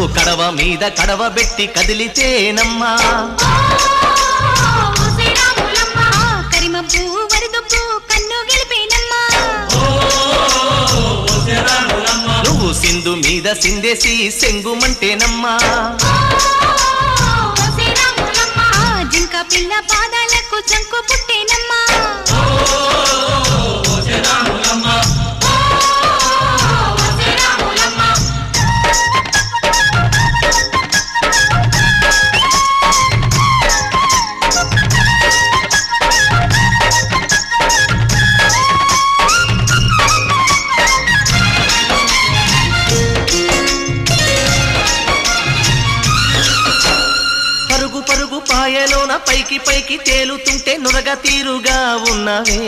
నువ్వు కడవ మీద కడవ పెట్టి కదిలితేనమ్మా కరిమబ్బు వరదొప్పు కన్ను గెలిపేనమ్మా నువ్వు సింధు మీద సిందేసి సెంగుమంటేనమ్మా జింక పిల్ల పాదాలకు చంకు పుట్టేనమ్మా పరుగు పరుగు పాయలోన పైకి పైకి తేలుతుంటే నురగ తీరుగా ఉన్నవే